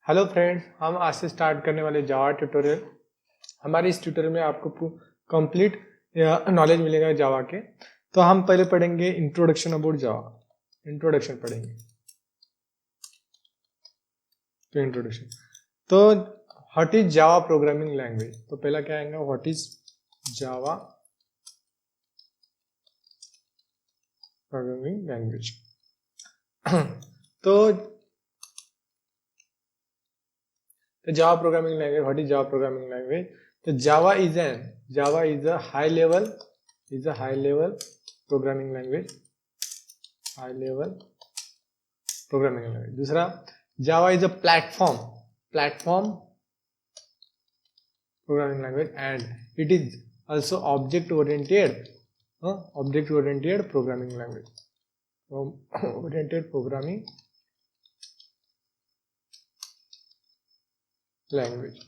Hello friends, हम आज से स्टार्ट करने वाले जावा ट्यूटोरियल। हमारे इस ट्यूटोरियल में आपको कंप्लीट नॉलेज मिलेगा जावा के। तो हम पहले पढ़ेंगे इंट्रोडक्शन अबाउट जावा। इंट्रोडक्शन पढ़ेंगे। तो इंट्रोडक्शन, तो what is Java programming language. तो पहला क्या आएगा, what is Java programming language. तो Java programming language, what is Java programming language. तो Java is a high level programming language, high level programming language. दूसरा, Java is a platform programming language and it is also object oriented programming language, oriented programming language।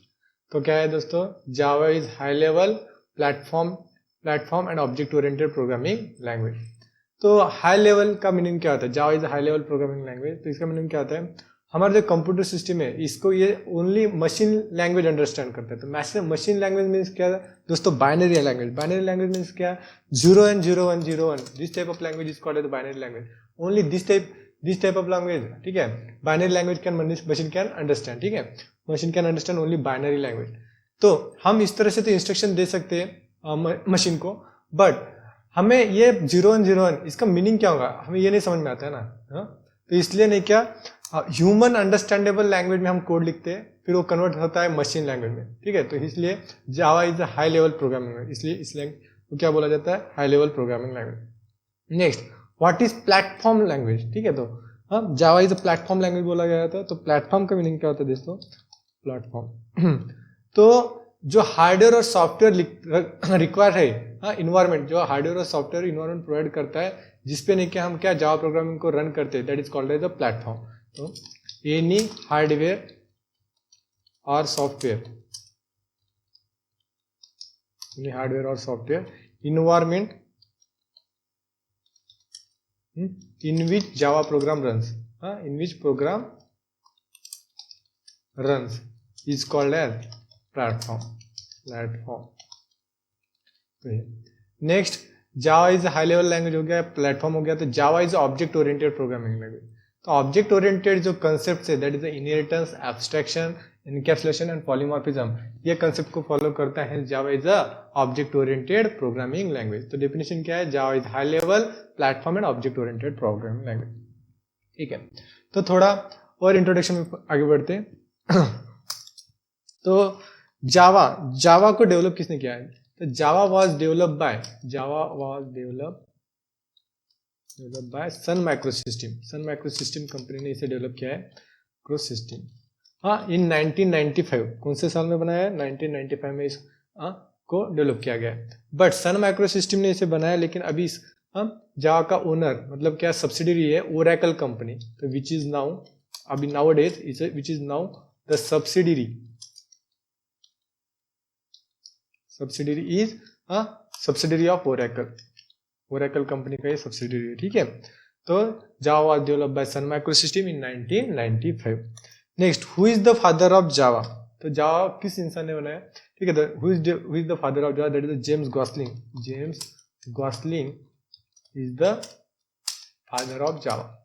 तो क्या है दोस्तों, जावा is high level platform and object oriented programming language. तो high level का meaning क्या होता है, Java is high level programming language. तो इसका मीनिंग क्या होता है, हमारा जो कंप्यूटर सिस्टम है इसको ये ओनली मशीन लैंग्वेज अंडरस्टैंड करता है। तो मशीन लैंग्वेज मीन्स क्या है दोस्तों, बाइनरी लैंग्वेज मीन्स क्या, 0 and 0 1 0 1। This type of language is called as binary language. Only this type of language, ठीक है। Binary language can machine can understand, ठीक है। Machine can understand only binary language. तो हम इस तरह से तो इंस्ट्रक्शन दे सकते हैं मशीन को, बट हमें ये 0 1 0 1 इसका मीनिंग क्या होगा हमें ये नहीं समझ में आता है ना। तो इसलिए नहीं क्या, ह्यूमन अंडरस्टैंडेबल लैंग्वेज में हम कोड लिखते हैं, फिर वो कन्वर्ट होता है मशीन लैंग्वेज में, ठीक है। तो इसलिए जावा is a high level programming language, इसलिए इस लैंग्वेज को क्या बोला जाता है, high level programming language. Next, what is platform language, ठीक है। तो Java is a platform language बोला गया था। तो प्लेटफॉर्म का मीनिंग क्या होता है दोस्तों, प्लेटफॉर्म तो जो हार्डवेयर और सॉफ्टवेयर रिक्वायर है, इन्वायरमेंट, जो हार्डवेयर और सॉफ्टवेयर इन्वायरमेंट प्रोवाइड करता है जिसपे नहीं क्या हम क्या जावा प्रोग्रामिंग को रन करते हैं, that is called as a platform. तो एनी हार्डवेयर और software environment in which Java program runs is called as platform। Next, Java is high level language हो गया, प्लेटफॉर्म हो गया। तो Java is object oriented programming language. तो object oriented जो concept है, that is the inheritance, abstraction, encapsulation and polymorphism, ये concept को फॉलो करता है Java is a object oriented programming language. तो डेफिनेशन क्या है, Java is high level platform and object oriented programming language, ठीक है। तो थोड़ा और इंट्रोडक्शन में आगे बढ़ते हैं। तो जावा को डेवलप किसने किया है, तो Java was developed by Sun Microsystem company ने इसे डेवलप किया है, माइक्रोसिस्टम। इन 1995, कौन से साल में बनाया है, 1995 में इस को डेवलप किया गया है। बट सन माइक्रोसिस्टम ने इसे बनाया, लेकिन अभी जावा का ओनर मतलब क्या, सब्सिडरी है ओरेकल कंपनी। तो विच इज नाउ, अभी nowadays which is now the subsidiary is subsidiary of Oracle company का ये सब्सिडरी है, ठीक है। तो Java was developed by Sun Microsystem in 1995। Next, who is the father of Java. तो Java किस इंसान ने बनाया, ठीक है। Who is the father of Java, that is James Gosling is the father of Java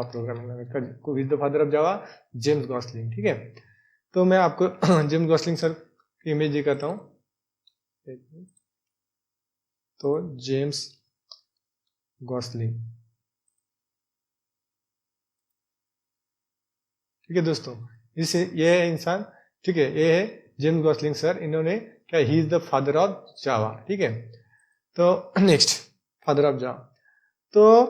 programming language. Who is the father of Java, James Gosling, ठीक है। तो मैं आपको जेम्स गॉसलिंग सर की इमेज दिखाता हूं। तो जेम्स गॉसलिंग, ठीक है दोस्तों, ये है इंसान, ठीक है। ये है जेम्स गॉसलिंग सर, इन्होंने क्या, he is the father of जावा, ठीक है। तो नेक्स्ट, फादर ऑफ जावा। तो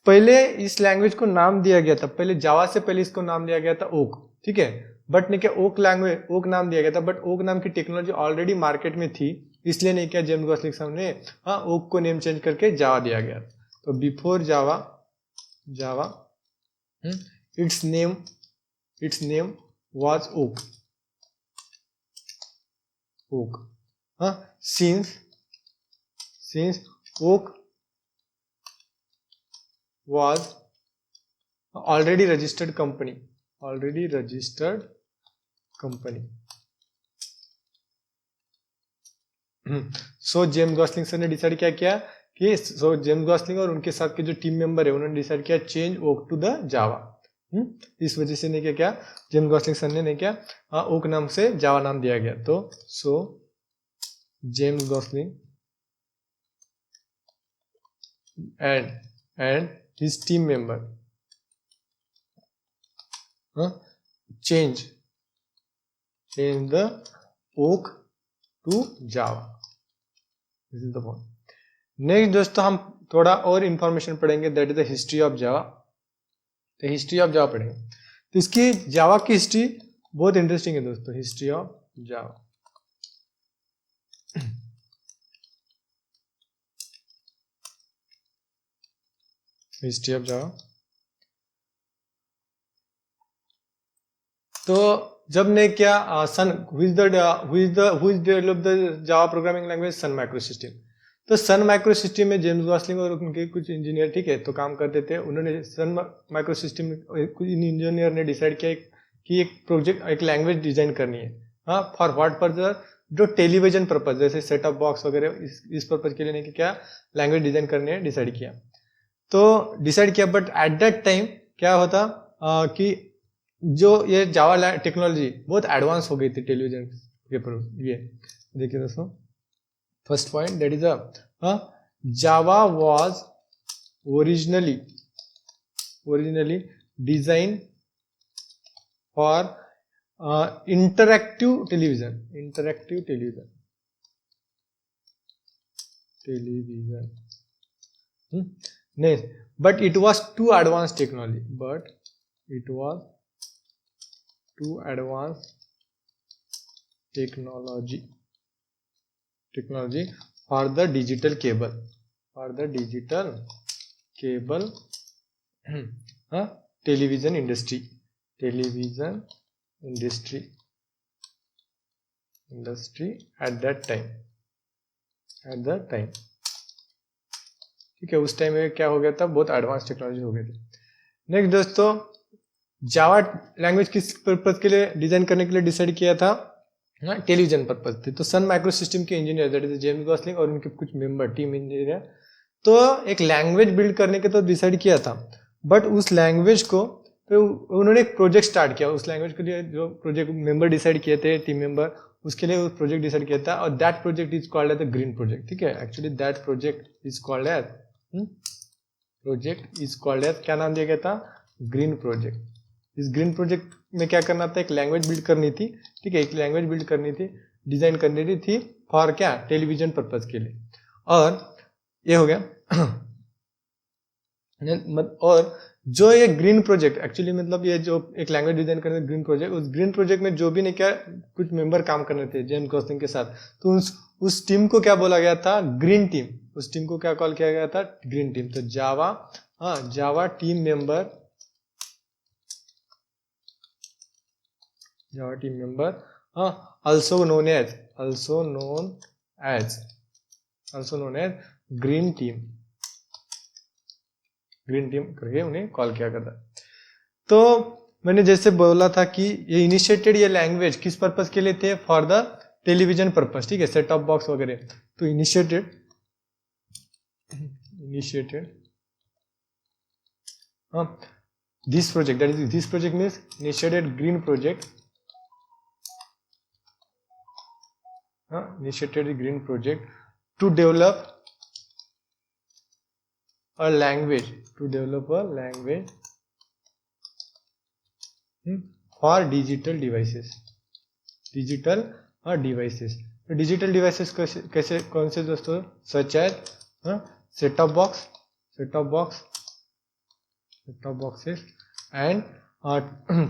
पहले इस लैंग्वेज को नाम दिया गया था, पहले जावा से पहले इसको नाम दिया गया था ओक, ठीक है। बट नहीं क्या, ओक नाम दिया गया था, बट ओक नाम की टेक्नोलॉजी ऑलरेडी मार्केट में थी, इसलिए नहीं क्या, जेम्स गॉसलिंग साहब ने ओक को नेम चेंज करके जावा दिया गया। तो before Java it's name was Oak. since oak was already registered company, already registered company. So James Gosling sir ने डिसाइड क्या किया कि जेम्स गॉसलिंग और उनके साथ के जो टीम मेंबर है उन्होंने डिसाइड किया change Oak to the Java. इस वजह से ने क्या जेम्स गॉसलिंग सर ने क्या ओक नाम से जावा नाम दिया गया। तो सो James Gosling and his team member change the oak to java। This is the point. Next दोस्तों हम थोड़ा और इंफॉर्मेशन पढ़ेंगे, that is the history of Java. तो हिस्ट्री ऑफ जावा पढ़ेंगे, तो इसकी जावा की हिस्ट्री बहुत इंटरेस्टिंग है दोस्तों। History of Java, history of Java. तो जब ने क्या Sun who is develop the Java programming language, Sun Microsystem. तो सन माइक्रो सिस्टम में जेम्स गॉसलिंग और उनके कुछ इंजीनियर, ठीक है, तो काम करते थे। उन्होंने सन माइक्रो सिस्टम में कुछ इंजीनियर ने डिसाइड किया कि एक प्रोजेक्ट, एक लैंग्वेज डिजाइन करनी है। हाँ, फॉर व्हाट पर्पज? जो टेलीविजन पर्पज, जैसे सेट ऑफ बॉक्स वगैरह, इस पर्पज के लिए क्या लैंग्वेज डिजाइन करनी है, डिसाइड किया। तो डिसाइड किया, बट एट दैट टाइम क्या होता कि जो ये जावा टेक्नोलॉजी बहुत एडवांस हो गई थी टेलीविजन के पर। ये देखिए दोस्तों, first point, that is Java was originally design for interactive television, नहीं, but it was too advanced technology, for the digital cable, television industry at that time, ठीक है। उस टाइम में क्या हो गया था, बहुत एडवांस टेक्नोलॉजी हो गई थी। नेक्स्ट दोस्तों, जावा लैंग्वेज किस पर्पज के लिए डिजाइन करने के लिए डिसाइड किया था? टेलीविजन पर्पज थे। तो सन माइक्रो सिस्टम के engineer, that is James Gosling और उनके कुछ मेंबर, टीम इंजीनियर, तो एक लैंग्वेज बिल्ड करने के तो डिसाइड किया था, बट उस लैंग्वेज को तो उन्होंने एक प्रोजेक्ट स्टार्ट किया। उस लैंग्वेज के लिए जो प्रोजेक्ट मेंबर डिसाइड किए थे, टीम मेंबर, उसके लिए वो प्रोजेक्ट डिसाइड किया था, और that project is called as the green Project. ठीक है, actually that project is called as क्या नाम दिया गया था? Green Project. इस ग्रीन प्रोजेक्ट में क्या करना था? एक लैंग्वेज बिल्ड करनी थी। ठीक है, एक लैंग्वेज बिल्ड करनी थी, डिजाइन करनी थी फॉर क्या? टेलीविजन पर्पज के लिए। और ये हो गया। और जो ये ग्रीन प्रोजेक्ट एक्चुअली मतलब ये जो एक लैंग्वेज डिजाइन करने ग्रीन प्रोजेक्ट, उस ग्रीन प्रोजेक्ट में जो भी ने क्या कुछ मेंबर काम करने थे जेम्स गॉसलिंग के साथ, तो उस टीम को क्या बोला गया था? Green team. उस टीम को क्या कॉल किया गया था? Green team. तो Java team member also known as green team करके उन्हें कॉल किया करता। तो मैंने जैसे बोला था कि ये इनिशिएटेड ये लैंग्वेज किस पर्पस के लिए थे? For the television purpose. ठीक है, सेट ऑफ बॉक्स वगैरह। तो initiated this project, that is this project means initiated Green Project, to develop a language for digital devices। तो डिजिटल डिवाइसेस कैसे कौन से दोस्तों? Such as set of boxes and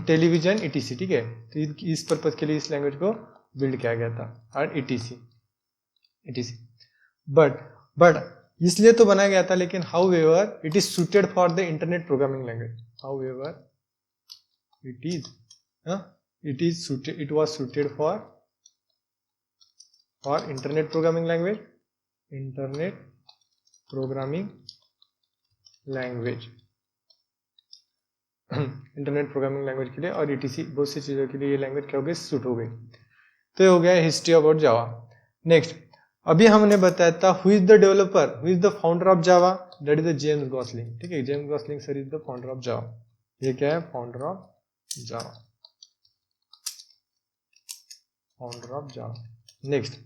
television ETC। ठीक है, तो इस पर्पज के लिए इस लैंग्वेज को बिल्ड किया गया था, और ETC। बट इसलिए तो बनाया गया था, लेकिन however it is suited for the internet programming language. it was suited for internet programming language internet programming language के लिए और ETC बहुत सी चीज़ों के लिए ये लैंग्वेज क्या हो गई, सूट हो गई। तो ये हो गया हिस्ट्री अबाउट जावा। नेक्स्ट, अभी हमने बताया था who is the developer, who is the founder of Java, that is the James Gosling. ठीक है, James Gosling sir is the founder of Java. ये क्या है, founder of Java, founder of Java. Next,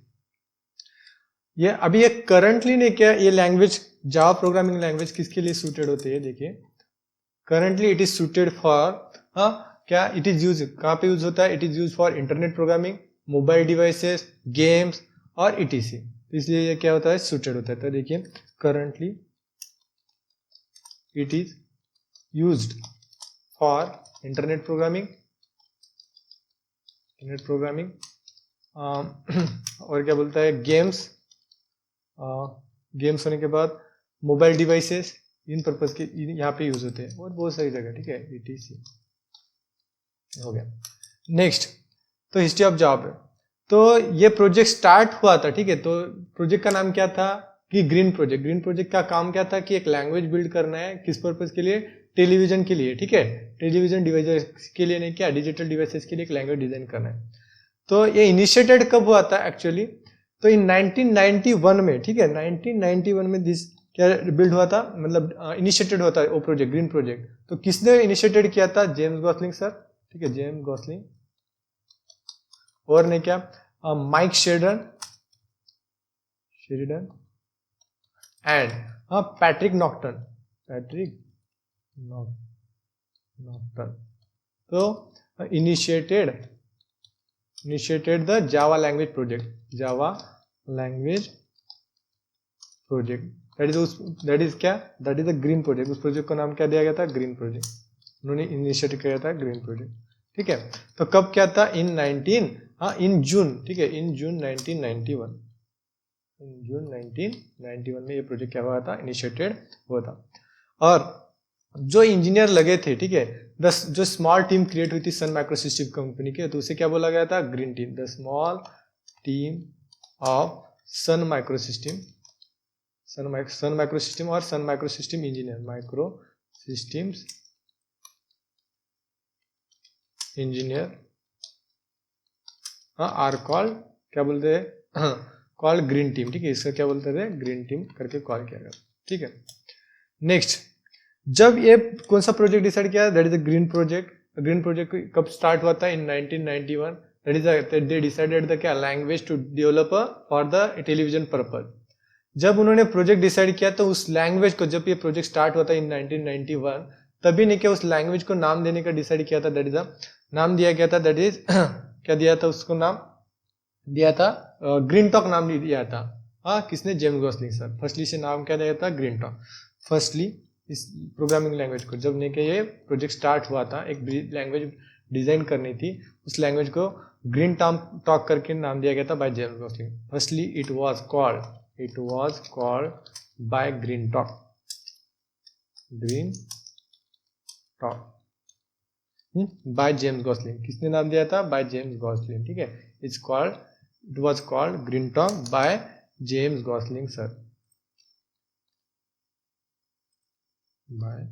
ये अभी ये करंटली ने क्या, ये लैंग्वेज जावा प्रोग्रामिंग लैंग्वेज किसके लिए सूटेड होती है, देखिए currently it is suited for, क्या इट इज यूज, कहाँ पे यूज होता है, it is use for internet programming, mobile devices, games और ETC। इसलिए ये क्या होता है, सूटेड होता है। तो देखिए currently it is used for internet programming, और क्या बोलता है, गेम्स, गेम्स होने के बाद मोबाइल डिवाइसेस, इन पर्पज के यहाँ पे यूज होते हैं, और बहुत सारी जगह। ठीक है, ETC हो गया। नेक्स्ट, तो हिस्ट्री ऑफ जावा पे, तो ये प्रोजेक्ट स्टार्ट हुआ था। ठीक है, तो प्रोजेक्ट का नाम क्या था कि ग्रीन प्रोजेक्ट। ग्रीन प्रोजेक्ट का काम क्या था कि एक लैंग्वेज बिल्ड करना है, किस पर्पज के लिए, टेलीविजन के लिए। ठीक है, टेलीविजन डिवाइसेस के लिए नहीं, क्या डिजिटल डिवाइसेस के लिए एक लैंग्वेज डिजाइन करना है। तो ये इनिशिएटेड कब हुआ था एक्चुअली, तो इन 1991 में। ठीक है, 1991 में दिस क्या बिल्ड हुआ था, मतलब इनिशिएटेड हुआ था वो प्रोजेक्ट, ग्रीन प्रोजेक्ट। तो किसने इनिशिएटेड किया था, जेम्स गॉसलिंग सर। ठीक है, जेम्स गॉसलिंग, और ने क्या, Mike Sheridan and Patrick Naughton, तो initiated the Java language project, that is क्या, that is the green project. उस प्रोजेक्ट का नाम क्या दिया गया था, ग्रीन प्रोजेक्ट। उन्होंने इनिशिएट किया था ग्रीन प्रोजेक्ट। ठीक है, तो कब क्या था, इन जून। ठीक है, इन जून 1991, में ये प्रोजेक्ट क्या हुआ था, इनिशिएटेड हुआ था। और जो इंजीनियर लगे थे, ठीक है, जो स्मॉल टीम क्रिएट हुई थी सन माइक्रोसिस्टम कंपनी के, तो उसे क्या बोला गया था, green team. The small team of Sun Microsystem और Sun Microsystem engineer are called, क्या बोलते हैं, कॉल्ड ग्रीन टीम। ठीक है, इसका क्या बोलते थे, ग्रीन टीम करके कॉल किया गया। ठीक है, नेक्स्ट, जब ये कौन सा प्रोजेक्ट डिसाइड किया, that is a green project. Green project कब स्टार्ट हुआ था, in 1991। That is they decided the क्या, language to develop for the television purpose. जब उन्होंने प्रोजेक्ट डिसाइड किया, तो उस लैंग्वेज को, जब ये प्रोजेक्ट स्टार्ट हुआ था इन 1991, तभी ने क्या उस लैंग्वेज को नाम देने का डिसाइड किया था। दैट इज नाम दिया गया था, दैट इज क्या दिया था, उसको नाम दिया था ग्रीन टॉक, नाम दिया था। किसने, जेम्स गॉसलिंग सर। फर्स्टली से नाम क्या दिया था, ग्रीन टॉक। फर्स्टली इस प्रोग्रामिंग लैंग्वेज को, जब ने के ये प्रोजेक्ट स्टार्ट हुआ था, एक लैंग्वेज डिजाइन करनी थी, उस लैंग्वेज को ग्रीन टॉक करके नाम दिया गया था bye James Gosling. Firstly it was called by green talk bye James Gosling. किसने नाम दिया था, बाय जेम्स गॉसलिंग। ठीक है, it was called green talk bye James Gosling sir, bye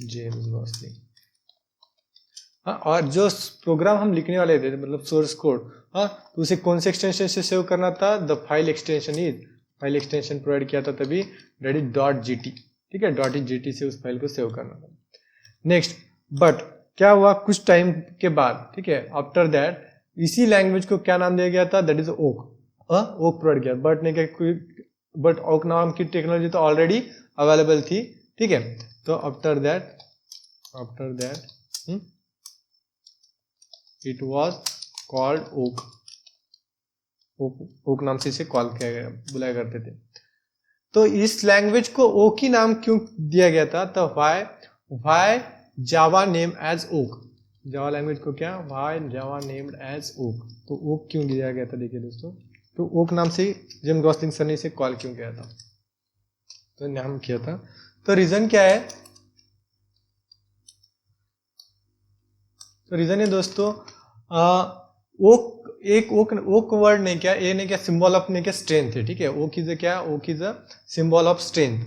James Gosling. और जो प्रोग्राम हम लिखने वाले थे, मतलब सोर्स कोड, तो उसे कौन से एक्सटेंशन से सेव करना था, द फाइल एक्सटेंशन प्रोवाइड किया था तभी, दैट इज .gt। ठीक है, .gt से उस फाइल को सेव करना था। नेक्स्ट, बट क्या हुआ कुछ टाइम के बाद, ठीक है, आफ्टर दैट इसी लैंग्वेज को क्या नाम दिया गया था, दैट इज ओक प्रोवाइड किया। बट ओक नाम की टेक्नोलॉजी तो ऑलरेडी अवेलेबल थी। ठीक है, तो after that it was called Oak नाम से इसे कॉल किया गया, बुलाया करते थे। तो इस लैंग्वेज को ओक ही नाम क्यों दिया गया था, तो why Java name as Oak, Java language को क्या, why Java named as Oak, तो ओक क्यों दिया गया था, देखिए दोस्तों, तो ओक नाम से जेम्स गॉसलिंग सर ने इसे कॉल क्यों किया था, तो नाम किया था। तो रीजन क्या है, तो रीजन है दोस्तों, ओक वर्ड ने क्या, ए ने क्या सिंबल ऑफ ने क्या स्ट्रेंथ है। ठीक है, ओक इज क्या, Oak is a symbol of strength.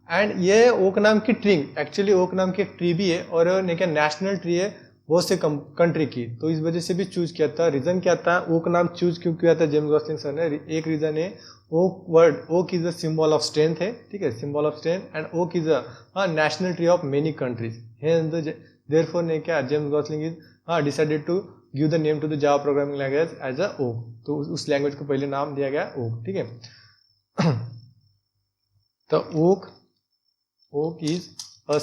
And ये ओक नाम की ट्री, एक्चुअली ओक नाम की एक ट्री भी है और ने क्या नेशनल ट्री है बहुत से कंट्री की, तो इस वजह से भी चूज किया था। रीजन क्या था ओक नाम चूज क्यों किया था जेम्स गॉसलिंग सर ने? एक रीजन है Oak word, Oak is a symbol of strength है, ठीक है, symbol of strength, and Oak is a national tree of many countries. Therefore ने क्या James Gosling is decided to give the name to the Java programming language as a Oak, तो उस language को पहले नाम दिया गया ओक, ठीक है। तो Oak is a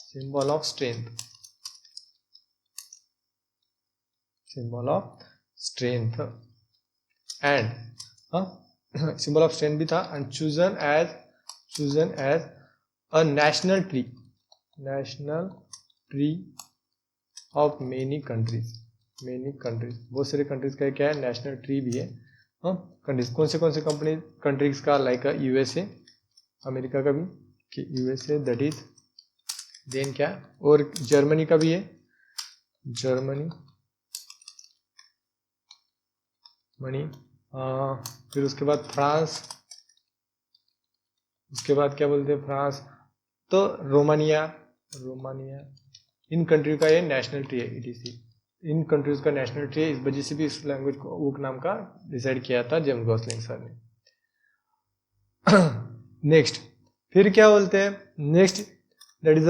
symbol of strength, symbol of strength, and symbol of strength भी था, and chosen as a national tree of many countries, बहुत सारे कंट्रीज का क्या है नेशनल ट्री भी है। कंट्रीज कौन से कंट्रीज का? लाइक यूएसए, अमेरिका का भी कि यूएसए, दैट इज देन क्या, और जर्मनी का भी है, जर्मनी फिर उसके बाद फ्रांस, उसके बाद क्या बोलते हैं फ्रांस, तो रोमानिया, इन कंट्री का ये नेशनल ट्री है, ईटीसी इन कंट्रीज का नेशनल ट्री है। इस वजह से भी इस लैंग्वेज को ओक नाम का डिसाइड किया था जेम्स गॉसलिंग सर ने। नेक्स्ट फिर क्या बोलते हैं नेक्स्ट, दैट इज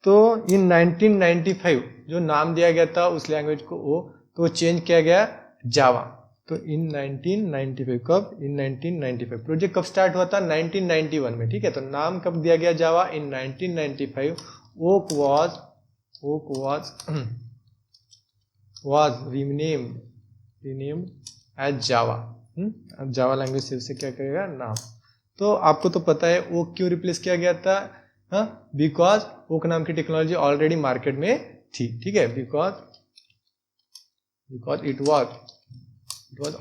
तो इन 1995 जो नाम दिया गया था उस लैंग्वेज को वो, तो चेंज किया गया जावा। तो इन 1995, कब? इन 1995। प्रोजेक्ट कब स्टार्ट हुआ था? 1991 में, ठीक है। तो नाम कब दिया गया जावा? इन 1995। ओक was renamed as जावा। अब जावा लैंग्वेज से क्या करेगा नाम। तो आपको तो पता है ओक क्यों रिप्लेस किया गया था? बिकॉज ओक नाम की टेक्नोलॉजी ऑलरेडी मार्केट में थी, ठीक है। Because it was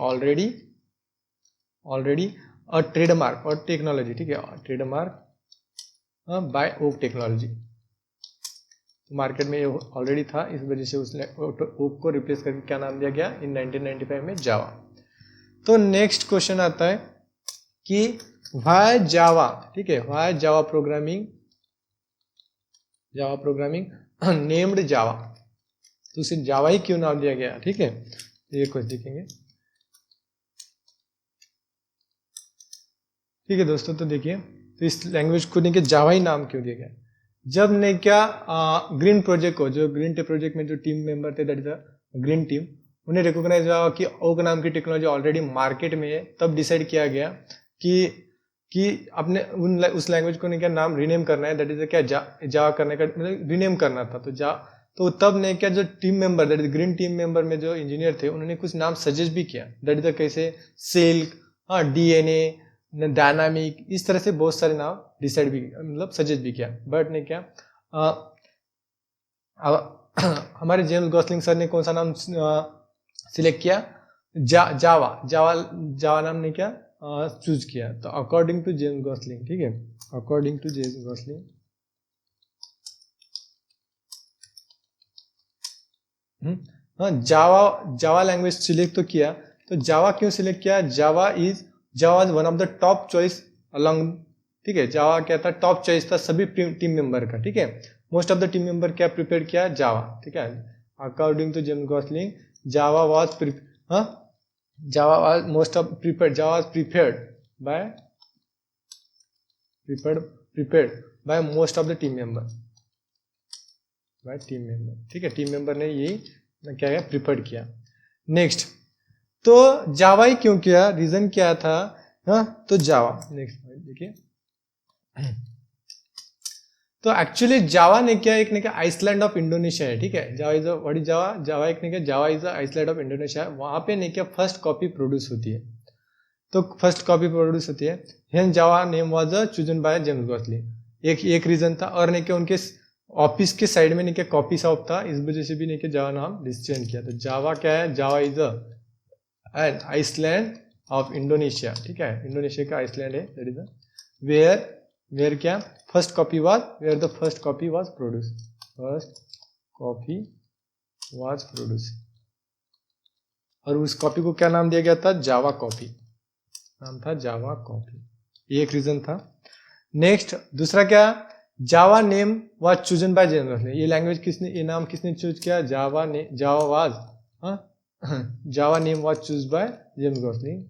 already a trademark और टेक्नोलॉजी, ठीक है, trademark by Oak technology. Market में ये ऑलरेडी था, इस वजह से उसने ओक को रिप्लेस करके क्या नाम दिया गया इन 1995 में? जावा। तो नेक्स्ट क्वेश्चन आता है कि व्हाई जावा, ठीक है, व्हाई जावा प्रोग्रामिंग नेम्ड जावा, तो उसे जावा ही क्यों नाम दिया गया, ठीक है। ये कुछ देखेंगे, ठीक है दोस्तों। तो देखिए, तो इस लैंग्वेज को देखिए जावा ही नाम क्यों दिया गया। जब ने क्या ग्रीन प्रोजेक्ट को, जो ग्रीन प्रोजेक्ट में जो टीम मेंबर थे, दैट इज ग्रीन टीम, उन्हें रिकॉग्नाइज हुआ कि ओक नाम की टेक्नोलॉजी ऑलरेडी मार्केट में है, तब डिसाइड किया गया कि अपने उस लैंग्वेज को ने क्या नाम रीनेम करना है, दैट इज क्या जावा करने का मतलब रीनेम करना था। तो तब ने क्या जो team member, that is green team member में जो इंजीनियर थे, उन्होंने कुछ नाम सजेस्ट भी किया, दैट इज कैसे सिल्क, डीएनए, डायनामिक, इस तरह से बहुत सारे नाम डिसाइड भी मतलब सजेस्ट भी किया। बट ने क्या हमारे जेम्स गॉसलिंग सर ने कौन सा नाम सिलेक्ट किया? जावा नाम ने क्या चूज किया। तो अकॉर्डिंग टू जेम्स गॉसलिंग, ठीक है, according to James Gosling Java language select तो किया। तो जावा क्यों सिलेक्ट किया? Java is one of the top choice along, ठीक है। जावा क्या था? टॉप चॉइस था सभी टीम मेंबर का, ठीक है। Most of the team member क्या प्रिपेयर किया? जावा, ठीक है। According to James Gosling Java was prepared by most of the team member, ठीक है। टीम मेंबर ने यही क्या है प्रिपेयर्ड किया। नेक्स्ट, तो जावा ही क्यों किया? रीजन क्या था? तो जावा, नेक्स्ट देखिए, तो एक्चुअली जावा ने क्या एक ने क्या आइसलैंड ऑफ इंडोनेशिया है, ठीक है। Java is what is Java एक ने क्या Java is island of Indonesia, वहां पे ने क्या फर्स्ट कॉपी प्रोड्यूस होती है। तो फर्स्ट कॉपी प्रोड्यूस होती है, then Java name was chosen by James Gosling. एक रीजन था, और ने क्या उनके ऑफिस के साइड में ने क्या कॉपी शॉप था, इस वजह से भी ने क्या जावा नाम डिसीजन किया। तो जावा क्या है? Java is an island of Indonesia, ठीक है। इंडोनेशिया का आइसलैंड है, दैट इज वेयर क्या फर्स्ट कॉपी वाज प्रोड्यूस, और उस कॉपी को क्या नाम दिया गया था? जावा कॉपी, नाम था जावा कॉपी। ये एक रीजन था। नेक्स्ट दूसरा क्या, Java name was chosen by James Gosling, ये लैंग्वेज किसने, ये नाम किसने चूज किया, Java was, Java name was choose by James Gosling,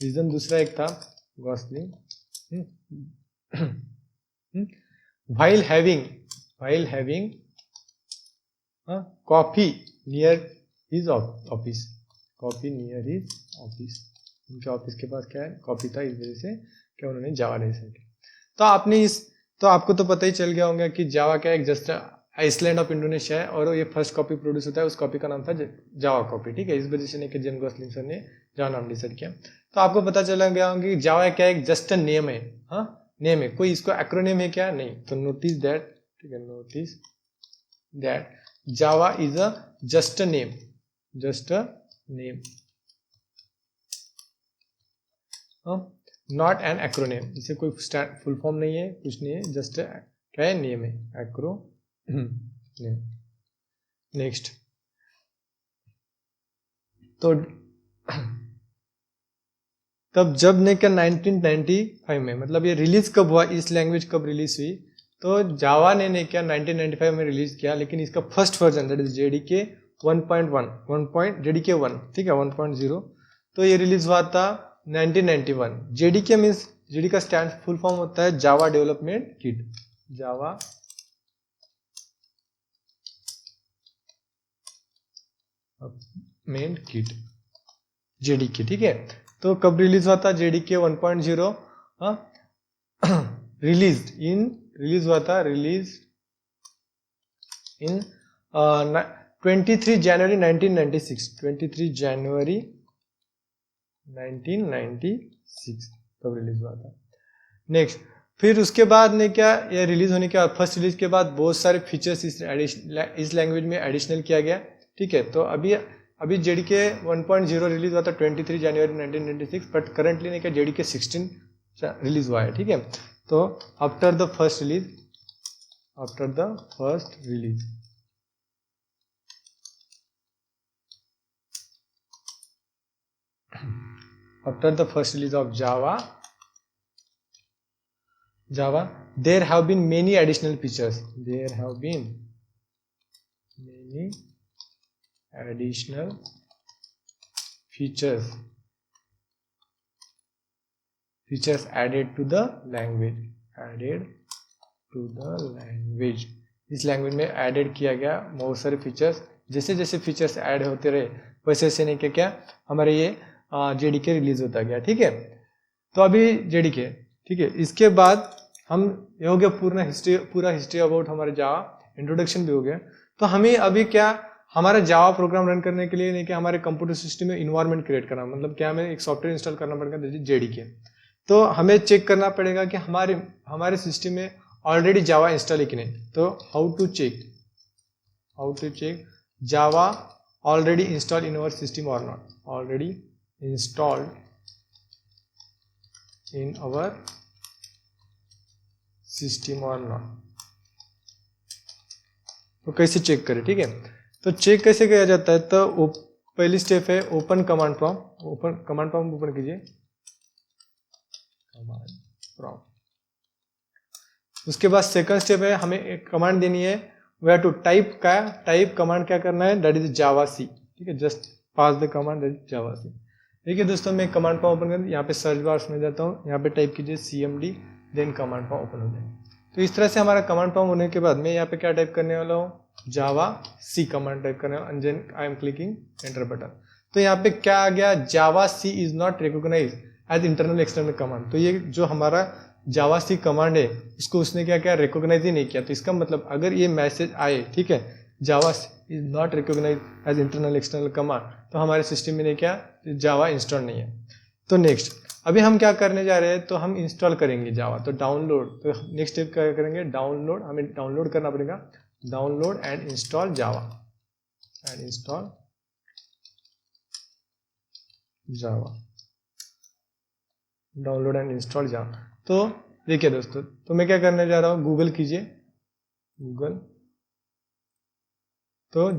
reason दूसरा एक था Gosling, while having coffee near his office, उनके ऑफिस के पास क्या है, कॉफी था, इस वजह से क्या उन्होंने जावा नहीं सेलेक्ट किया। तो आपको तो पता ही चल गया होगा कि जावा क्या एक जस्ट आइसलैंड ऑफ इंडोनेशिया है, और ये फर्स्ट कॉपी प्रोड्यूस होता है, उस कॉपी का नाम था जावा कॉपी, ठीक है। इस वजह से नहीं कि जेम्स गॉसलिंग सर ने जावा नाम डिसाइड किया। तो आपको पता चला गया होगा कि जावा क्या एक जस्ट नेम है, नेम है, कोई इसको एक्रोनिम है क्या, नहीं। तो नोटिस दैट, ठीक है, notice that Java is a just a name, not an acronym, इसे कोई फुल फॉर्म नहीं है, कुछ नहीं है, जस्ट क्या है, नेम है, एक्रोनिम। नेक्स्ट, तो तब जब ने क्या 1995 में, मतलब ये रिलीज कब हुआ, इस लैंग्वेज कब रिलीज हुई, तो जावा ने क्या 1995 में रिलीज किया, लेकिन इसका first version that is JDK 1.1, JDK 1, ठीक है, 1.0, तो ये रिलीज हुआ था 1991। JDK मीन्स, JDK का स्टैंड फुल फॉर्म होता है जावा डेवलपमेंट किट, जावा मेन किट, JDK, ठीक है। तो कब रिलीज हुआ था JDK 1.0, रिलीज हुआ था 23 जनवरी 1996, 23 जनवरी 1996 तब रिलीज हुआ था। नेक्स्ट, फिर उसके बाद ने क्या, ये रिलीज होने के बाद, फर्स्ट रिलीज के बाद बहुत सारे फीचर्स इस लैंग्वेज में एडिशनल किया गया, ठीक है। तो अभी JDK 1.0 रिलीज हुआ था 23 जनवरी 1996, बट करंटली ने क्या JDK 16 रिलीज हुआ है, ठीक है। तो after the first release, after the first release of Java, there have been many additional features. Features added to the language. इस लैंग्वेज में एडेड किया गया बहुत सारे फीचर्स, जैसे जैसे फीचर्स ऐड होते रहे वैसे वैसे नहीं क्या हमारे ये JDK रिलीज होता गया, ठीक है। तो अभी JDK, ठीक है, इसके बाद हम ये हो गया पूरा हिस्ट्री अबाउट हमारे जावा, इंट्रोडक्शन भी हो गया। तो हमें अभी क्या, हमारा जावा प्रोग्राम रन करने के लिए नहीं कि हमारे कंप्यूटर सिस्टम में इन्वायरमेंट क्रिएट करना, मतलब क्या हमें एक सॉफ्टवेयर इंस्टॉल करना पड़ेगा JDK। तो हमें चेक करना पड़ेगा कि हमारे सिस्टम में ऑलरेडी जावा इंस्टॉल है कि नहीं। तो how to check Java already install in our system or not, already installed in our system or not. तो कैसे चेक करें, ठीक है। तो चेक कैसे किया जाता है, तो पहली स्टेप है ओपन कमांड प्रॉम्प्ट ओपन कीजिए, कमांड प्रॉम्प्ट। उसके बाद सेकंड स्टेप है, हमें एक कमांड देनी है, वे टू टाइप कमांड क्या करना है, दैट इज जावा सी, ठीक है, just pass the command that is javac. देखिए दोस्तों, मैं कमांड प्रॉम्प्ट ओपन कर, यहाँ पे सर्च बार में जाता हूँ, यहाँ पे टाइप कीजिए CMD, then command prompt open हो जाए। तो इस तरह से हमारा कमांड प्रॉम्प्ट होने के बाद मैं यहाँ पे क्या टाइप करने वाला हूँ, जावा सी कमांड टाइप करने वाला, and then I am clicking enter button. तो यहाँ पे क्या आ गया, Java C is not recognise as internal external command. तो ये जो हमारा जावा सी कमांड है उसको उसने क्या रिकॉग्नाइज ही नहीं किया। तो इसका मतलब अगर ये मैसेज आए, ठीक है, Java is not recognise as internal external command, तो हमारे सिस्टम में क्या जावा इंस्टॉल नहीं है। तो नेक्स्ट अभी हम क्या करने जा रहे हैं, तो हम इंस्टॉल करेंगे जावा। तो डाउनलोड, तो नेक्स्ट स्टेप क्या करेंगे, डाउनलोड, हमें डाउनलोड करना पड़ेगा, download and install Java, download and install Java. तो देखिए दोस्तों, तो मैं क्या करने जा रहा हूँ, गूगल कीजिए, गूगल, तो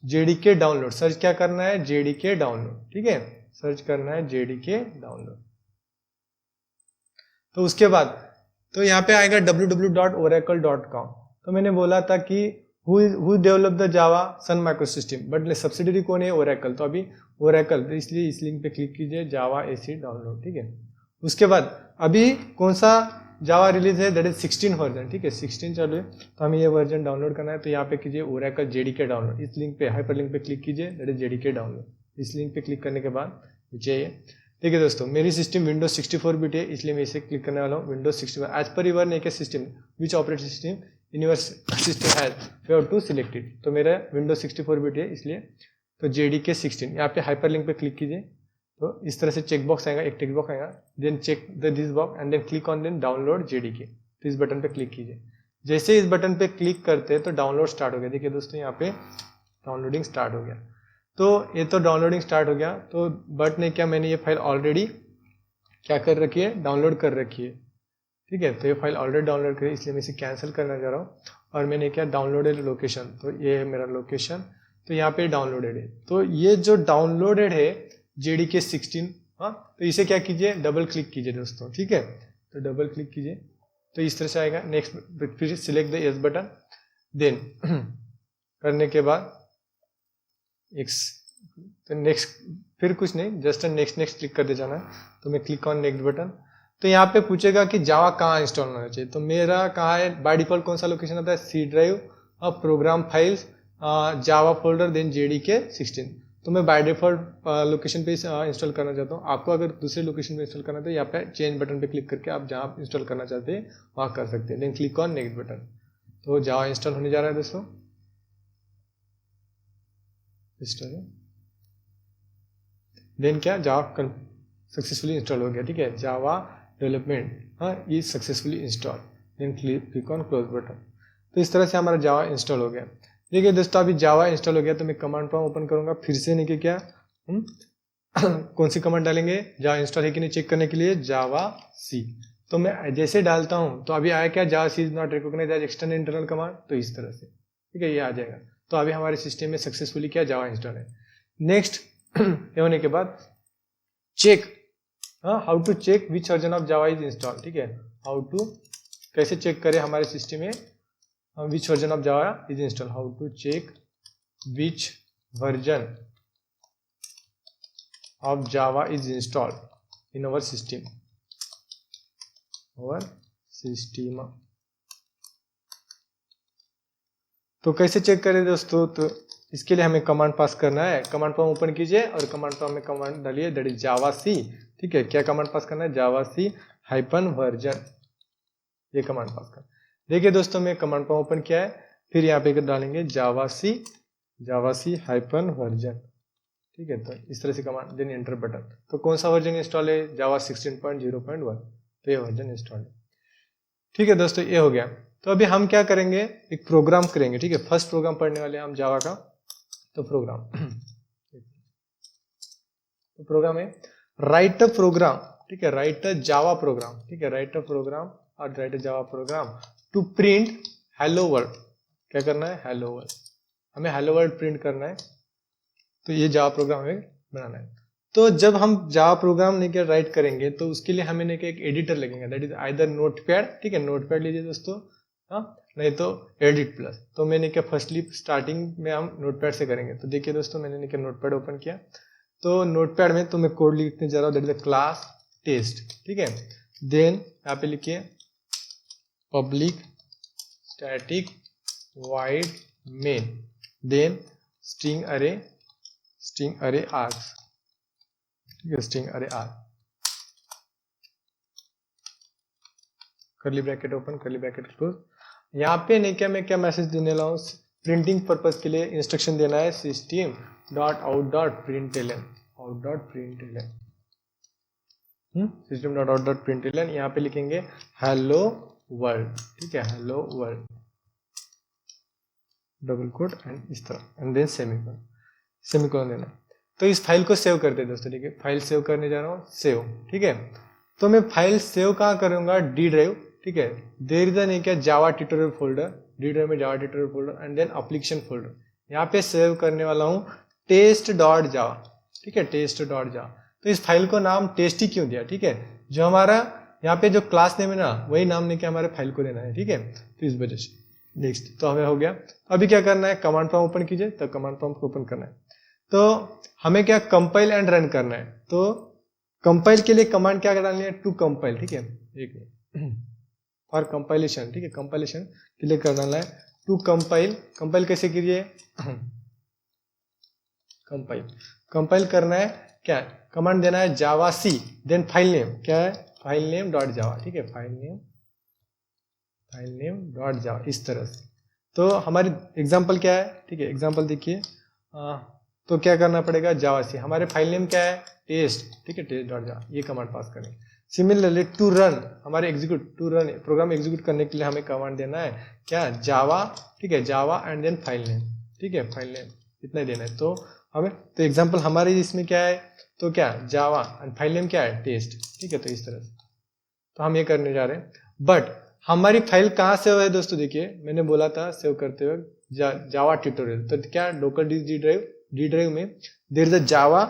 JDK डाउनलोड सर्च क्या करना है, JDK डाउनलोड, ठीक है। सर्च करना है JDK डाउनलोड। तो उसके बाद तो यहाँ पे आएगा www.oracle.com। तो मैंने बोला था कि who developed the Java Sun Microsystem, but subsidiary कौन है? Oracle। तो अभी Oracle, तो इसलिए इस लिंक पे क्लिक कीजिए Java AC डाउनलोड, ठीक है। उसके बाद अभी कौन सा जावा रिलीज है? दैट इज 16 वर्जन, ठीक है, 16 चालू है, तो हमें ये वर्जन डाउनलोड करना है। तो यहाँ पे कीजिए Oracle JDK डाउनलोड, इस लिंक पे हाइपर लिंक पे क्लिक कीजिए, दैट इज JDK डाउनलोड। इस लिंक पे क्लिक करने के बाद चाहिए, ठीक है दोस्तों, मेरी सिस्टम विंडोज 64 बिट है, इसलिए मैं इसे क्लिक करने वाला हूँ Windows 64। As per your naked system which operating system in your system has you have to select it. तो मेरा विंडोज 64 बिट है इसलिए, तो JDK 16 यहाँ पे हाइपर लिंक पे क्लिक कीजिए। तो इस तरह से चेक बॉक्स आएगा, एक टेक्स्ट बॉक्स आएगा, then check this box and then click on then download JDK। तो इस बटन पे क्लिक कीजिए। जैसे इस बटन पे क्लिक करते हैं तो डाउनलोड स्टार्ट हो गया। देखिए दोस्तों यहाँ पे डाउनलोडिंग स्टार्ट हो गया। तो ये तो डाउनलोडिंग स्टार्ट हो गया। तो बट ने क्या, मैंने ये फाइल ऑलरेडी क्या कर रखी है? डाउनलोड कर रखी है, ठीक है। तो ये फाइल ऑलरेडी डाउनलोड करी, इसलिए मैं इसे कैंसिल करना चाह रहा हूँ। और मैंने क्या डाउनलोडेड लोकेशन, तो ये है मेरा लोकेशन, तो यहाँ पे डाउनलोडेड है। तो ये जो डाउनलोडेड है JDK 16, हाँ, तो इसे क्या कीजिए? डबल क्लिक कीजिए दोस्तों, ठीक है। तो डबल क्लिक कीजिए तो इस तरह से आएगा। नेक्स्ट फिर select the yes button, then करने के बाद तो नेक्स्ट, फिर कुछ नहीं, जस्ट नेक्स्ट क्लिक कर दे जाना है। तो मैं क्लिक ऑन नेक्स्ट बटन। तो यहाँ पे पूछेगा कि जावा कहाँ इंस्टॉल होना चाहिए। तो मेरा कहाँ है? बाय डिफॉल्ट कौन सा लोकेशन आता है? C ड्राइव, प्रोग्राम फाइल्स, जावा फोल्डर, देन JDK 16। तो मैं बाय डिफॉल्ट लोकेशन पे इंस्टॉल करना चाहता हूँ। आपको अगर दूसरे लोकेशन पे इंस्टॉल करना है तो यहाँ पे चेंज बटन पे क्लिक करके आप जहाँ इंस्टॉल करना चाहते हैं वहाँ कर सकते हैं। Then click on next button. तो जावा इंस्टॉल होने जा रहा है दोस्तों, देन क्या, जावा सक्सेसफुली इंस्टॉल हो गया, ठीक है। Java development is successfully install, then click on close button. तो इस तरह से हमारा जावा इंस्टॉल हो गया। देखिए दोस्तों अभी जावा इंस्टॉल हो गया। तो मैं कमांड प्रॉम्प्ट ओपन करूंगा फिर से, नहीं कि क्या कौन सी कमांड डालेंगे जावा इंस्टॉल है कि नहीं चेक करने के लिए? जावा सी। तो मैं जैसे डालता हूं तो अभी आया क्या? Java C is not recognise as external internal command. तो इस तरह से, ठीक है, ये आ जाएगा। तो अभी हमारे सिस्टम में सक्सेसफुली क्या जावा इंस्टॉल है। नेक्स्ट ये होने के बाद check, how to check which version of Java is install, ठीक है। हाउ टू, कैसे चेक करें हमारे सिस्टम में which version of Java is install. How to check which version of Java is install in our system, तो कैसे check करें दोस्तों? तो इसके लिए हमें कमांड पास करना है। कमांड प्रॉम्प्ट ओपन कीजिए और कमांड प्रॉम्प्ट में कमांड डालिए, दैट इज जावा सी, ठीक है। क्या कमांड पास करना है? जावा सी -वर्जन, ये कमांड पास करना। देखिए दोस्तों मैं कमांड प्रॉम्प्ट ओपन किया है, फिर यहाँ पे डालेंगे जावा सी -वर्जन, ठीक है। तो इस तरह से कमांड, देन एंटर बटन। तो कौन सा वर्जन इंस्टॉल है? जावा 16.0.1, तो ये वर्जन इंस्टॉल है, ठीक है दोस्तों। ये हो गया। तो अभी हम क्या करेंगे? एक प्रोग्राम करेंगे, ठीक है। फर्स्ट प्रोग्राम पढ़ने वाले हैं हम जावा का। तो प्रोग्राम तो प्रोग्राम है राइट अ प्रोग्राम, ठीक है, राइट अ जावा प्रोग्राम, ठीक है, राइट अ प्रोग्राम और write a Java program to print hello world. क्या करना है? हेलो वर्ल्ड, हमें हेलो वर्ल्ड प्रिंट करना है। तो ये जावा प्रोग्राम हमें बनाना है। तो जब हम जावा प्रोग्राम लेकर राइट करेंगे तो उसके लिए हमें एक एडिटर लगेगा, दैट इज आइदर नोटपैड, ठीक है, नोटपैड लीजिए दोस्तों, हाँ, नहीं तो एडिट प्लस। तो मैंने क्या फर्स्टली स्टार्टिंग में हम नोटपैड से करेंगे। तो देखिए दोस्तों मैंने क्या नोटपैड ओपन किया। तो नोटपैड में तो मैं कोड लिखने जा रहा हूँ, दैट इज क्लास टेस्ट, ठीक है। देन यहाँ पे लिखिए public static void main, then string array args, ठीक है, string array arg, curly bracket open curly bracket close. यहाँ पे नहीं क्या मैं क्या मैसेज देने वाला हूँ? प्रिंटिंग पर्पज के लिए इंस्ट्रक्शन देना है system.out.println, system.out.println। यहाँ पे लिखेंगे हेलो वर्ल्ड, ठीक है, hello world, double quote and इस तरह, एंड देन सेमीकोलन देना। तो इस फाइल को सेव करते हैं दोस्तों, ठीक है। फाइल सेव करने जा रहा हूँ, सेव, ठीक है। तो मैं फाइल सेव कहाँ करूँगा? डी ड्राइव, ठीक है। देयर इज नहीं क्या Java tutorial folder, D drive में Java tutorial folder and then application folder. यहाँ पे सेव करने वाला हूँ test.java, ठीक है, test.java। तो इस फाइल को नाम टेस्ट ही क्यों दिया, ठीक है, जो हमारा यहाँ पे जो क्लास नेम है ना वही नाम लेके हमारे फाइल को लेना है, ठीक है, तो इस वजह से। नेक्स्ट तो हमें हो गया, अभी क्या करना है, कमांड प्रॉम्प्ट ओपन कीजिए, तो कमांड प्रॉम्प्ट को ओपन करना है, तो हमें क्या कंपाइल एंड रन करना है। तो कंपाइल के लिए कमांड क्या डालनी है, टू कंपाइल, ठीक है, एक मिनट, फॉर कंपाइलेशन, ठीक है, कंपाइलेशन के लिए कर डालना है टू कंपाइल। कंपाइल कैसे कीजिए, कंपाइल करना है क्या, कमांड देना है जावा सी, देन फाइल नेम क्या है, फाइल नेम डॉट जावा, ठीक है, फाइल नेम डॉट जावा, इस तरह से। तो हमारी एग्जांपल क्या है, ठीक है, एग्जांपल देखिए, तो क्या करना पड़ेगा, जावा सी, हमारे फाइल नेम क्या है, टेस्ट, ठीक है, टेस्ट डॉट जावा, ये कमांड पास करेंगे। सिमिलरली टू रन, हमारे execute, to run program execute करने के लिए हमें कमांड देना है क्या, जावा, ठीक है, Java and then file name, ठीक है, फाइल नेम इतना ही देना है। तो हमें, तो एग्जांपल हमारे इसमें क्या है, तो क्या जावा एंड फाइल नेम क्या है, टेस्ट, ठीक है, तो इस तरह से तो हम ये करने जा रहे हैं। बट हमारी फाइल कहाँ सेव है दोस्तों, देखिए मैंने बोला था सेव करते हुए जावा ट्यूटोरियल, तो क्या लोकल डी ड्राइव में देयर इज अ जावा,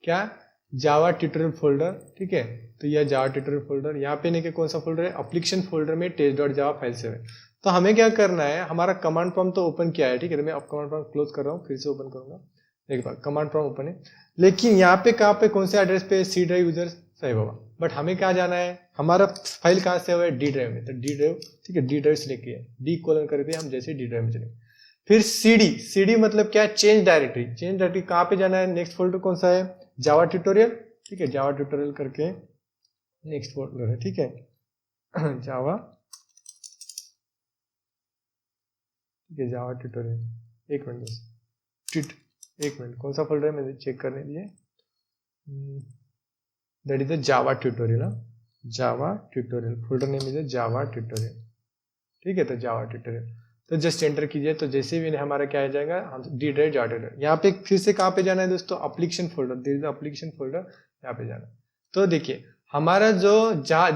क्या जावा ट्यूटोरियल फोल्डर, ठीक है, तो यह जावा ट्यूटोरियल फोल्डर, यहाँ पे नहीं कि कौन सा फोल्डर है, एप्लीकेशन फोल्डर में test dot Java file save है। तो हमें क्या करना है, हमारा कमांड प्रॉम्प्ट तो ओपन किया है, ठीक है, मैं अब कमांड प्रॉम्प्ट क्लोज कर रहा हूँ, फिर से ओपन करूंगा, एक बार कमांड प्रॉम्प्ट ओपन है, लेकिन यहाँ पे कहाँ पे कौन से एड्रेस पे सी ड्राइव यूजर सेव होगा, बट हमें कहाँ जाना है, हमारा फाइल कहाँ सेव है, डी ड्राइव में, तो डी ड्राइव, ठीक है, डी ड्राइव सिलेक्ट किया, डी कोलन करके हम जैसे डी ड्राइव में चलेंगे। फिर सीडी मतलब क्या, चेंज डायरेक्टरी कहाँ पे जाना है, नेक्स्ट फोल्डर कौन सा है, जावा ट्यूटोरियल, ठीक है, जावा ट्यूटोरियल करके नेक्स्ट फोल्डर है, ठीक है, जावा, ठीक है, जावा ट्यूटोरियल, एक मिनट कौन सा फोल्डर है मुझे चेक करने दीजिए, that is the Java tutorial, Java tutorial folder name is Java tutorial, ठीक है, तो जावा ट्यूटोरियल, तो जस्ट एंटर कीजिए, तो जैसे भी हमारा क्या आ जाएगा, हम डी ड्राइव जावा ट्यूटोरियल, यहाँ पे फिर से कहाँ पे जाना है दोस्तों, application folder, there is application folder, यहाँ पे जाना है। तो देखिए हमारा जो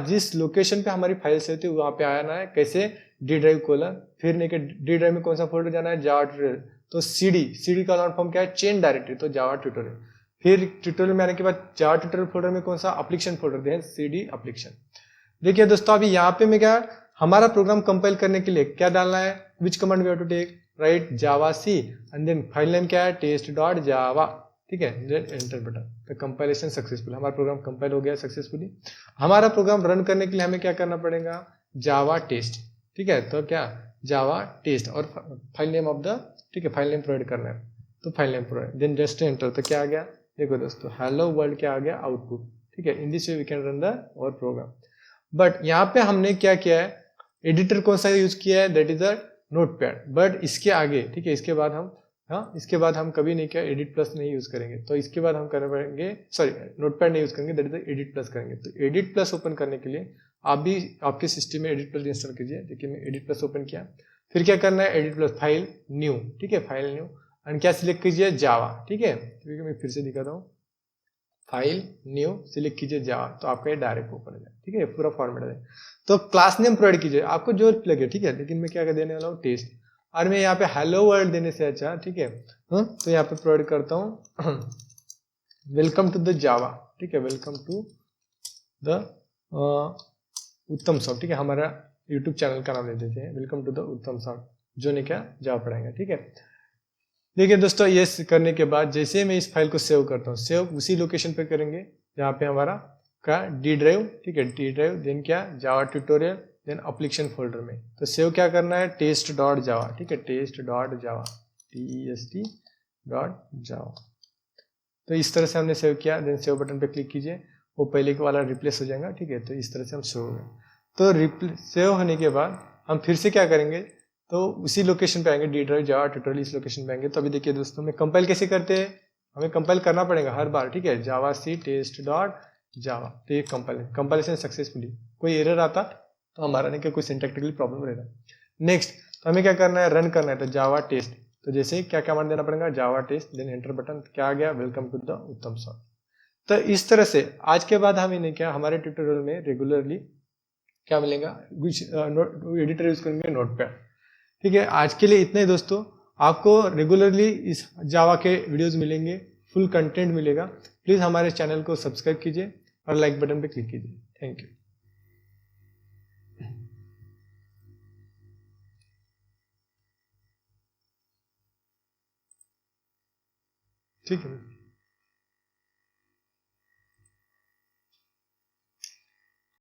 जिस लोकेशन पे हमारी फाइल सेव थी वहाँ पे आना है, कैसे, डी ड्राइव कोलन, फिर नहीं कि डी ड्राइव में कौन सा फोल्डर जाना है, जावा ट्यूटोरियल, तो सीडी का लॉन्ग फॉर्म क्या है, चेंज डायरेक्टरी, तो जावा ट्यूटोरियल, फिर ट्यूटोरियल में आने के बाद जावा ट्यूटोरियल फोल्डर में कौन सा, application folder, then CD application. देखिए दोस्तों अभी यहाँ पे मैं क्या, हमारा प्रोग्राम कंपाइल करने के लिए क्या डालना है, which command we have to take, right, Java C and then file name क्या है, टेस्ट डॉट जावा, ठीक है, देन एंटर बटन, तो कंपाइलेशन सक्सेसफुल, हमारा प्रोग्राम कंपाइल हो गया सक्सेसफुली। हमारा प्रोग्राम रन करने के लिए हमें क्या करना पड़ेगा, जावा टेस्ट, ठीक है, तो क्या जावा टेस्ट और फाइल नेम ऑफ द, ठीक है, फाइल नेम प्रोवाइड करना है, तो file name provide, then just enter, तो क्या आ गया, देखो दोस्तों हेलो वर्ल्ड क्या आ गया, आउटपुट, ठीक है, in this way we can run the our program. But यहाँ पे हमने क्या किया है, एडिटर कौन सा यूज किया है, that is a notepad, but इसके आगे, ठीक है, इसके बाद हम, हाँ, इसके बाद हम कभी नहीं क्या एडिट प्लस नहीं यूज करेंगे, तो इसके बाद हम करने पड़ेंगे, सॉरी नोटपैड नहीं यूज करेंगे, दैट इज एडिट प्लस करेंगे। तो एडिट प्लस ओपन करने के लिए आप भी आपके सिस्टम में एडिट प्लस इंस्टॉल कीजिए। देखिए मैं एडिट प्लस ओपन किया, फिर क्या करना है, एडिट प्लस फाइल न्यू, ठीक है, फाइल न्यू एंड क्या सिलेक्ट कीजिए, जावा, ठीक है, क्योंकि मैं फिर से दिखाता हूँ, फाइल न्यू सिलेक्ट कीजिए जावा, तो आपका ये डायरेक्ट ओपन हो जाए, ठीक है, पूरा फॉर्मेट है। तो क्लास नेम प्रोवाइड कीजिए आपको जो लगे, ठीक है, लेकिन मैं क्या देने वाला हूँ, टेस्ट, और मैं यहाँ पे हेलो वर्ल्ड देने से अच्छा, ठीक है, तो यहाँ पे प्रोवाइड करता हूँ वेलकम टू द जावा, ठीक है, welcome to the Uttam soft, ठीक है, हमारा यूट्यूब चैनल का नाम ले देते हैं, welcome to the Uttam soft, जो ने क्या जावा पढ़ाएंगे, ठीक है। देखिए दोस्तों ये करने के बाद जैसे मैं इस फाइल को सेव करता हूँ, सेव उसी लोकेशन पे करेंगे जहाँ पे हमारा का डी ड्राइव, ठीक है, डी ड्राइव, देन क्या Java tutorial, then application folder में, तो सेव क्या करना है, टेस्ट डॉट जावा, ठीक है, test dot Java, TEST dot Java. तो इस तरह से हमने सेव किया, देन सेव बटन पे क्लिक कीजिए, वो पहले के वाला रिप्लेस हो जाएगा, ठीक है, तो इस तरह से हम सेव हो गए। तो सेव होने के बाद हम फिर से क्या करेंगे, तो उसी लोकेशन पे आएंगे, डी ड्राइव जावा ट्यूटोरियल, इस लोकेशन पे आएंगे। तो अभी देखिए दोस्तों में कंपाइल कैसे करते हैं, हमें कंपाइल करना पड़ेगा हर बार, ठीक है, जावा सी टेस्ट डॉट जावा, तो ये कंपाइलेशन सक्सेसफुली, कोई एरर आता तो हमारा नहीं कि कोई सिंटैक्टिकली प्रॉब्लम रहेगा। नेक्स्ट तो हमें क्या करना है, रन करना है, तो जावा टेस्ट, तो जैसे क्या कमांड देना पड़ेगा, Java test, then enter button, क्या आ गया, welcome to the Uttam soft. तो इस तरह से आज के बाद हम इन्हें क्या हमारे ट्यूटोरियल में रेगुलरली क्या मिलेगा, कुछ एडिटर यूज करेंगे, नोटपैड, ठीक है। आज के लिए इतना ही दोस्तों, आपको रेगुलरली इस जावा के वीडियोस मिलेंगे, फुल कंटेंट मिलेगा। प्लीज़ हमारे चैनल को सब्सक्राइब कीजिए और लाइक बटन पे क्लिक कीजिए। Thank you. ठीक है।